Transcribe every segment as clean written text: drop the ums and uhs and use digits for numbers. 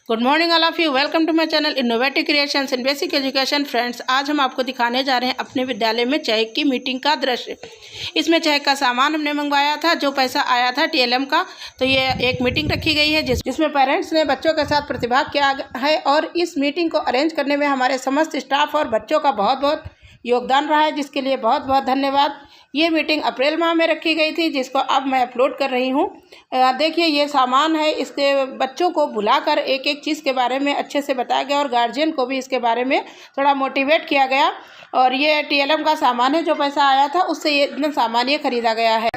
Good morning all of you, welcome to my channel innovative creations in basic education. Friends, आज हम आपको दिखाने जा रहे हैं अपने विद्यालय में चेक की मीटिंग का दृश्य। इसमें चेक का सामान हमने मंगवाया था, जो पैसा आया था TLM का। तो ये एक मीटिंग रखी गई है जिसमें पेरेंट्स ने बच्चों के साथ प्रतिभाग किया है और इस मीटिंग को अरेंज करने में हमारे समस्त स्टाफ और बच्चों का बहुत बहुत योगदान रहा है, जिसके लिए बहुत बहुत धन्यवाद। ये मीटिंग अप्रैल माह में रखी गई थी, जिसको अब मैं अपलोड कर रही हूँ। देखिए, ये सामान है। इसके बच्चों को बुलाकर एक एक चीज़ के बारे में अच्छे से बताया गया और गार्जियन को भी इसके बारे में थोड़ा मोटिवेट किया गया। और ये TLM का सामान है, जो पैसा आया था उससे ये इतना सामान ये खरीदा गया है।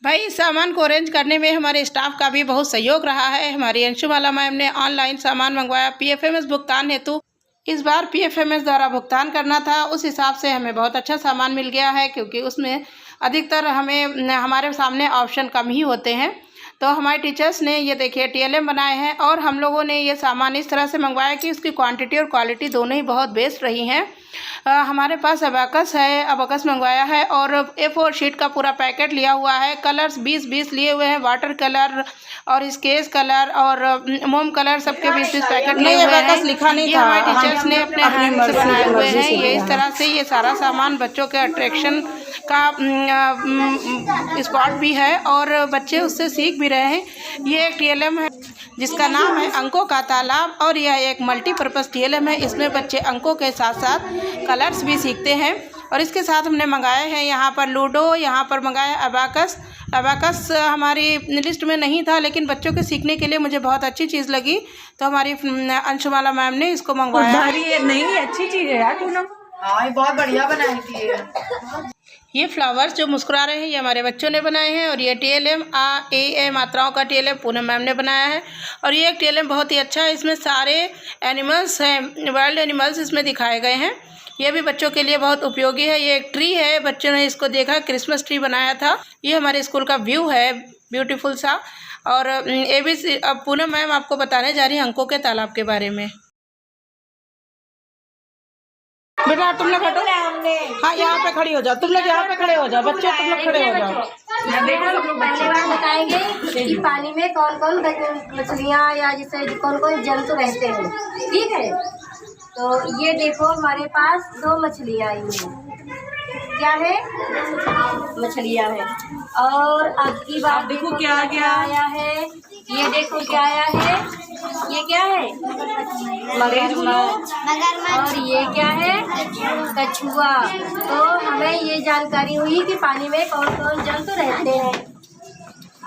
भाई, इस सामान को अरेंज करने में हमारे स्टाफ का भी बहुत सहयोग रहा है। हमारी अंशुमाला मैम ने ऑनलाइन सामान मंगवाया PFMS भुगतान हेतु। इस बार PFMS द्वारा भुगतान करना था, उस हिसाब से हमें बहुत अच्छा सामान मिल गया है, क्योंकि उसमें अधिकतर हमारे सामने ऑप्शन कम ही होते हैं। तो हमारे टीचर्स ने ये देखिए TLM बनाए हैं और हम लोगों ने ये सामान इस तरह से मंगवाया कि उसकी क्वांटिटी और क्वालिटी दोनों ही बहुत बेस्ट रही हैं। हमारे पास अबाकस है, अबाकस मंगवाया है और A4 शीट का पूरा पैकेट लिया हुआ है। कलर्स 20-20 लिए हुए हैं, वाटर कलर और स्केच कलर और मोम कलर, सबके 20-20 पैकेट लिए हुए हैं। लिखा नहीं था, हमारे टीचर्स ने अपने हैंड से बनाए हुए हैं। ये इस तरह से ये सारा सामान बच्चों के अट्रैक्शन का स्पॉट भी है और बच्चे उससे सीख भी रहे हैं। ये एक TLM है जिसका नाम है अंकों का तालाब और यह एक मल्टीपर्पज़ TLM है। इसमें बच्चे अंकों के साथ साथ कलर्स भी सीखते हैं। और इसके साथ हमने मंगाए हैं यहाँ पर लूडो, यहाँ पर मंगाया अबाकस। अबाकस हमारी लिस्ट में नहीं था, लेकिन बच्चों के सीखने के लिए मुझे बहुत अच्छी चीज़ लगी, तो हमारी अंशुमाला मैम ने इसको मंगवाया। नहीं, अच्छी चीज़ है यार पूनम। हाँ, बहुत बढ़िया बनाई थी। ये फ्लावर्स जो मुस्कुरा रहे हैं, ये हमारे बच्चों ने बनाए हैं। और ये TLM A मात्राओं का TLM पूनम मैम ने बनाया है। और ये एक TLM बहुत ही अच्छा है, इसमें सारे एनिमल्स हैं, वाइल्ड एनिमल्स इसमें दिखाए गए हैं। ये भी बच्चों के लिए बहुत उपयोगी है। ये एक ट्री है, बच्चों ने इसको देखा, क्रिसमस ट्री बनाया था। ये हमारे स्कूल का व्यू है, ब्यूटीफुल सा। और ABC अब पूनम मैम आपको बताने जा रही है अंकों के तालाब के बारे में। बेटा तुम लोग हटो, हाँ यहाँ पे खड़ी हो जाओ, तुम लोग यहाँ पे खड़े हो जाओ, बच्चे तुम लोग खड़े हो जाओ। पहले बार बताएंगे कि पानी में कौन कौन मछलियाँ या जैसे कौन कौन जंतु रहते हैं, ठीक है। तो ये देखो, हमारे पास 2 मछलियाँ आई हैं। क्या है? मछलियाँ हैं। और आपकी बात देखो क्या आया है। ये देखो क्या आया है। ये क्या है? मगरमच्छ। और ये क्या है? कछुआ। तो हमें ये जानकारी हुई कि पानी में कौन कौन जंतु रहते हैं।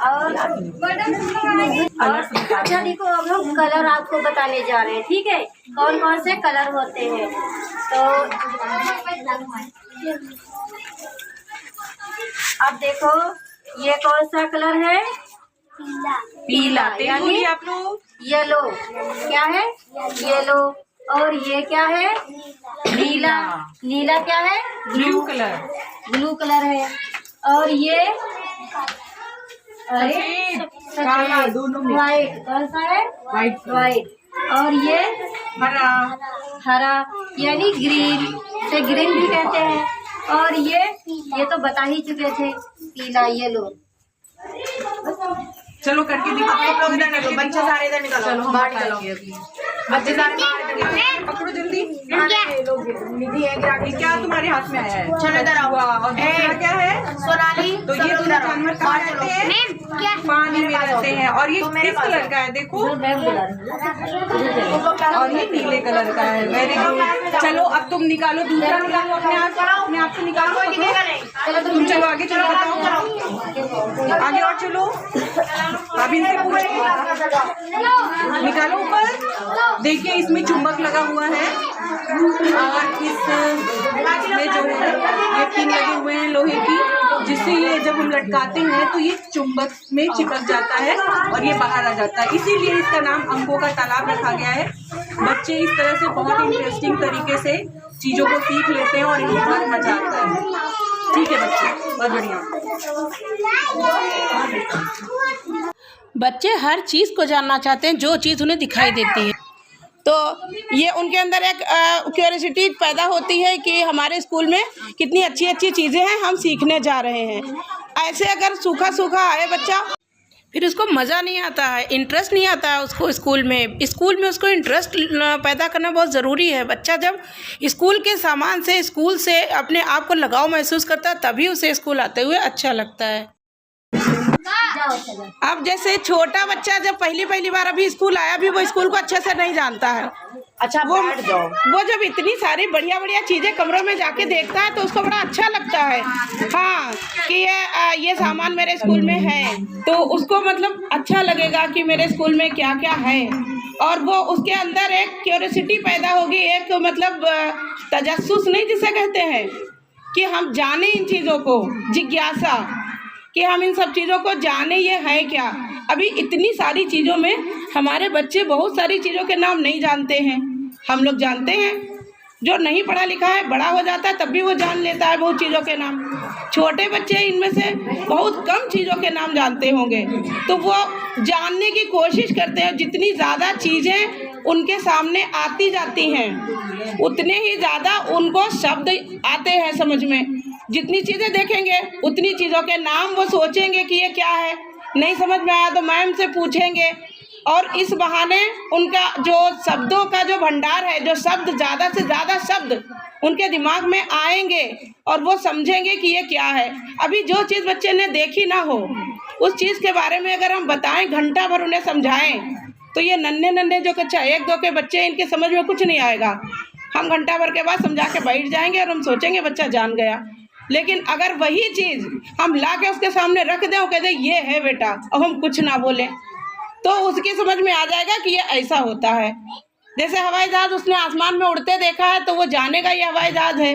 और अच्छा देखो, अब हम कलर आपको बताने जा रहे हैं, ठीक है, कौन कौन से कलर होते हैं। तो अब देखो, ये कौन सा कलर है? पीला, यानी आप लोग येलो। क्या है? येलो। और ये क्या है? नीला। नीला क्या है? Blue colour. ब्लू कलर है। और ये काला, दोनों में व्हाइट। कौन सा है? व्हाइट। और ये हरा यानी ग्रीन, से ग्रीन भी कहते हैं। और ये तो बता ही चुके थे, पीला, येलो। चलो करके दिखाओ, बच्चे सारे इधर निकालो। चलो बाहर निकालो, बच्चे सारे बाहर पकड़ो जल्दी। निधि है, क्या तुम्हारे हाथ में आया है? चलो इधर आओ। और दूसरा क्या है? सोनाली। तो ये दोनों जानवर कहाँ रहते हैं? पानी में रहते हैं। और ये किस कलर का है? देखो, और ये नीले कलर का है। Very good. चलो अब तुम निकालो, दूसरा निकालो, अपने आप से निकालो। तुम चलो आगे, चलो बताओ आगे और चलो। अब इनसे पूछो, निकालो ऊपर। देखिए, इसमें चुंबक लगा हुआ है और इसमें जो है ये पिन लगे हुए हैं लोहे की, जिससे ये जब हम लटकाते हैं तो ये चुंबक में चिपक जाता है और ये बाहर आ जाता है। इसीलिए इसका नाम अंकों का तालाब रखा गया है। बच्चे इस तरह से बहुत इंटरेस्टिंग तरीके से चीज़ों को सीख लेते हैं और इनको बहुत मजा आता है। ठीक है बच्चे, बहुत बढ़िया। बच्चे हर चीज़ को जानना चाहते हैं, जो चीज़ उन्हें दिखाई देती है। तो ये उनके अंदर एक क्यूरियोसिटी पैदा होती है कि हमारे स्कूल में कितनी अच्छी अच्छी चीज़ें हैं, हम सीखने जा रहे हैं। ऐसे अगर सूखा सूखा आए बच्चा फिर उसको मज़ा नहीं आता है, इंटरेस्ट नहीं आता है उसको स्कूल में उसको इंटरेस्ट पैदा करना बहुत ज़रूरी है। बच्चा जब स्कूल के सामान से, स्कूल से अपने आप को लगाव महसूस करता है, तभी उसे स्कूल आते हुए अच्छा लगता है। अब जैसे छोटा बच्चा जब पहली बार अभी स्कूल आया, भी वो स्कूल को अच्छे से नहीं जानता है। अच्छा, वो जब इतनी सारी बढ़िया चीज़ें कमरों में जाके देखता है तो उसको बड़ा अच्छा लगता है, हाँ, कि ये सामान मेरे स्कूल में है, तो उसको मतलब अच्छा लगेगा कि मेरे स्कूल में क्या क्या है, और वो उसके अंदर एक क्यूरियोसिटी पैदा होगी, एक मतलब तजस्सुस नहीं जिसे कहते हैं, कि हम जाने इन चीज़ों को, जिज्ञासा, कि हम इन सब चीज़ों को जाने ये है क्या। अभी इतनी सारी चीज़ों में हमारे बच्चे बहुत सारी चीज़ों के नाम नहीं जानते हैं, हम लोग जानते हैं। जो नहीं पढ़ा लिखा है, बड़ा हो जाता है तब भी वो जान लेता है बहुत चीज़ों के नाम। छोटे बच्चे इनमें से बहुत कम चीज़ों के नाम जानते होंगे, तो वो जानने की कोशिश करते हैं। जितनी ज़्यादा चीज़ें उनके सामने आती जाती हैं, उतने ही ज़्यादा उनको शब्द आते हैं समझ में। जितनी चीज़ें देखेंगे उतनी चीज़ों के नाम वो सोचेंगे कि ये क्या है, नहीं समझ में आया तो मैम से पूछेंगे, और इस बहाने उनका जो शब्दों का जो भंडार है, जो शब्द ज़्यादा से ज़्यादा शब्द उनके दिमाग में आएंगे और वो समझेंगे कि ये क्या है। अभी जो चीज़ बच्चे ने देखी ना हो, उस चीज़ के बारे में अगर हम बताएं, घंटा भर उन्हें समझाएं, तो ये नन्हे जो कच्चा 1-2 के बच्चे, इनके समझ में कुछ नहीं आएगा। हम घंटा भर के बाद समझा के बैठ जाएंगे और हम सोचेंगे बच्चा जान गया। लेकिन अगर वही चीज़ हम ला के उसके सामने रख दें और कह दें ये है बेटा, और हम कुछ ना बोलें, तो उसकी समझ में आ जाएगा कि ये ऐसा होता है। जैसे हवाई जहाज़ उसने आसमान में उड़ते देखा है तो वो जानेगा ये हवाई जहाज़ है।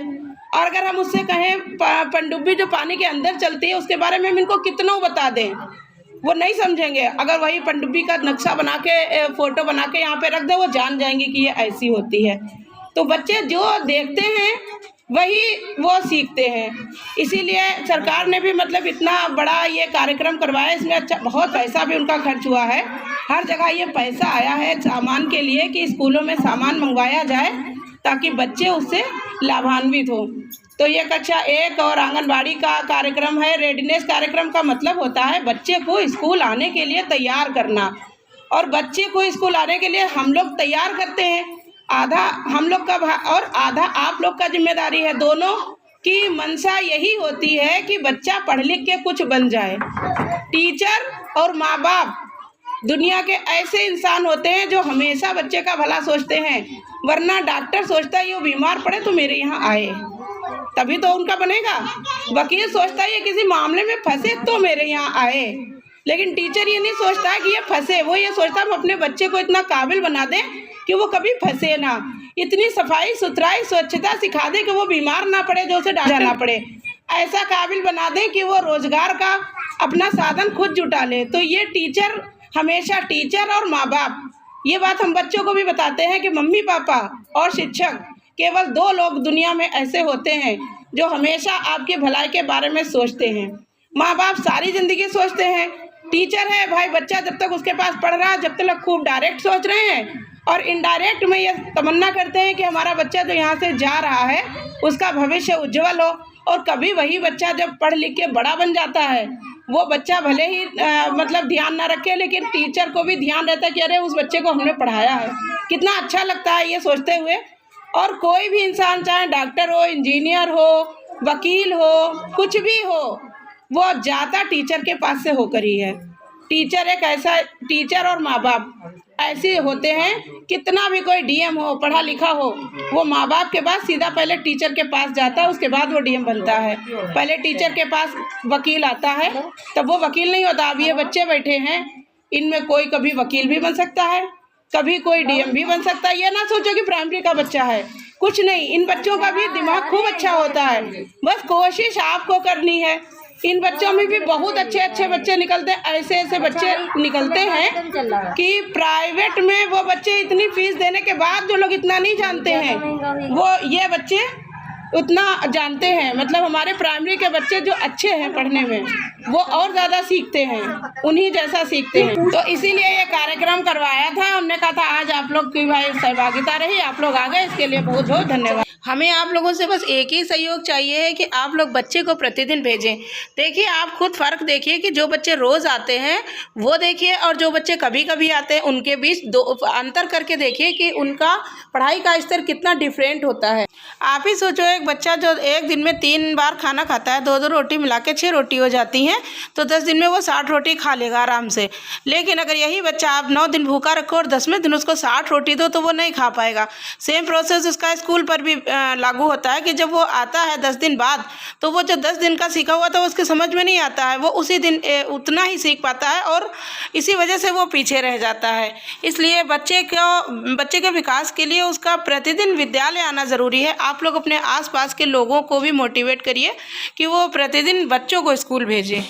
और अगर हम उससे कहें पनडुब्बी जो पानी के अंदर चलती है, उसके बारे में हम इनको कितना बता दें, वो नहीं समझेंगे। अगर वही पनडुब्बी का नक्शा बना के, फ़ोटो बना के यहाँ पे रख दे, वो जान जाएंगे कि ये ऐसी होती है। तो बच्चे जो देखते हैं वही वो सीखते हैं। इसीलिए सरकार ने भी मतलब इतना बड़ा ये कार्यक्रम करवाया, इसमें अच्छा बहुत पैसा भी उनका खर्च हुआ है। हर जगह ये पैसा आया है सामान के लिए, कि स्कूलों में सामान मंगवाया जाए ताकि बच्चे उससे लाभान्वित हों। तो ये कक्षा 1 और आंगनबाड़ी का कार्यक्रम है। रेडीनेस कार्यक्रम का मतलब होता है बच्चे को स्कूल आने के लिए तैयार करना, और बच्चे को स्कूल आने के लिए हम लोग तैयार करते हैं। आधा हम लोग का और आधा आप लोग का जिम्मेदारी है। दोनों की मंशा यही होती है कि बच्चा पढ़ लिख के कुछ बन जाए। टीचर और माँ बाप दुनिया के ऐसे इंसान होते हैं जो हमेशा बच्चे का भला सोचते हैं, वरना डॉक्टर सोचता है ये बीमार पड़े तो मेरे यहाँ आए, तभी तो उनका बनेगा। वकील सोचता है ये किसी मामले में फंसे तो मेरे यहाँ आए, लेकिन टीचर ये नहीं सोचता है कि ये फंसे, वो ये सोचता है हम अपने बच्चे को इतना काबिल बना दें कि वो कभी फंसे ना, इतनी सफाई सुथराई स्वच्छता सिखा दें कि वो बीमार ना पड़े, जो उसे जाना पड़े, ऐसा काबिल बना दें कि वो रोजगार का अपना साधन खुद जुटा ले। तो ये टीचर हमेशा, टीचर और माँ बाप, ये बात हम बच्चों को भी बताते हैं कि मम्मी पापा और शिक्षक केवल 2 लोग दुनिया में ऐसे होते हैं जो हमेशा आपके भलाई के बारे में सोचते हैं। माँ बाप सारी ज़िंदगी सोचते हैं, टीचर है भाई बच्चा जब तक उसके पास पढ़ रहा है, जब तक खूब डायरेक्ट सोच रहे हैं, और इनडायरेक्ट में ये तमन्ना करते हैं कि हमारा बच्चा जो यहाँ से जा रहा है उसका भविष्य उज्जवल हो। और कभी वही बच्चा जब पढ़ लिख के बड़ा बन जाता है, वो बच्चा भले ही मतलब ध्यान ना रखे, लेकिन टीचर को भी ध्यान रहता है कि अरे उस बच्चे को हमने पढ़ाया है, कितना अच्छा लगता है ये सोचते हुए। और कोई भी इंसान, चाहे डॉक्टर हो, इंजीनियर हो, वकील हो, कुछ भी हो, वो जाता टीचर के पास से होकर ही है। टीचर एक ऐसा, टीचर और माँ बाप ऐसे होते हैं, कितना भी कोई डीएम हो, पढ़ा लिखा हो, वो माँ बाप के बाद सीधा पहले टीचर के पास जाता है, उसके बाद वो डीएम बनता है। पहले टीचर के पास वकील आता है, तब वो वकील नहीं होता। अब ये बच्चे बैठे हैं, इनमें कोई कभी वकील भी बन सकता है, कभी कोई डीएम भी बन सकता है। ये ना सोचो कि प्राइमरी का बच्चा है, कुछ नहीं, इन बच्चों का भी दिमाग खूब अच्छा होता है, बस कोशिश आपको करनी है। इन बच्चों में भी बहुत अच्छे अच्छे बच्चे निकलते हैं, ऐसे ऐसे बच्चे निकलते हैं कि प्राइवेट में वो बच्चे इतनी फीस देने के बाद जो लोग इतना नहीं जानते हैं, वो ये बच्चे उतना जानते हैं। मतलब हमारे प्राइमरी के बच्चे जो अच्छे हैं पढ़ने में, वो और ज़्यादा सीखते हैं, उन्हीं जैसा सीखते हैं। तो इसीलिए ये कार्यक्रम करवाया था। हमने कहा था आज आप लोग की भाई सहभागिता रही, आप लोग आ गए, इसके लिए बहुत बहुत धन्यवाद। हमें आप लोगों से बस एक ही सहयोग चाहिए है कि आप लोग बच्चे को प्रतिदिन भेजें। देखिए, आप खुद फ़र्क देखिए कि जो बच्चे रोज़ आते हैं वो देखिए, और जो बच्चे कभी कभी आते हैं उनके बीच दो अंतर करके देखिए कि उनका पढ़ाई का स्तर कितना डिफरेंट होता है। आप ही सोचो, एक बच्चा जो एक दिन में 3 बार खाना खाता है, 2-2 रोटी मिला के 6 रोटी हो जाती हैं, तो 10 दिन में वो 60 रोटी खा लेगा आराम से। लेकिन अगर यही बच्चा आप 9 दिन भूखा रखो और 10वें दिन उसको 60 रोटी दो तो वो नहीं खा पाएगा। सेम प्रोसेस उसका स्कूल पर भी लागू होता है कि जब वो आता है 10 दिन बाद, तो वो जो 10 दिन का सीखा हुआ था वो उसके समझ में नहीं आता है, वो उसी दिन उतना ही सीख पाता है और इसी वजह से वो पीछे रह जाता है। इसलिए बच्चे के विकास के लिए उसका प्रतिदिन विद्यालय आना ज़रूरी है। आप लोग अपने आसपास के लोगों को भी मोटिवेट करिए कि वो प्रतिदिन बच्चों को स्कूल भेजें।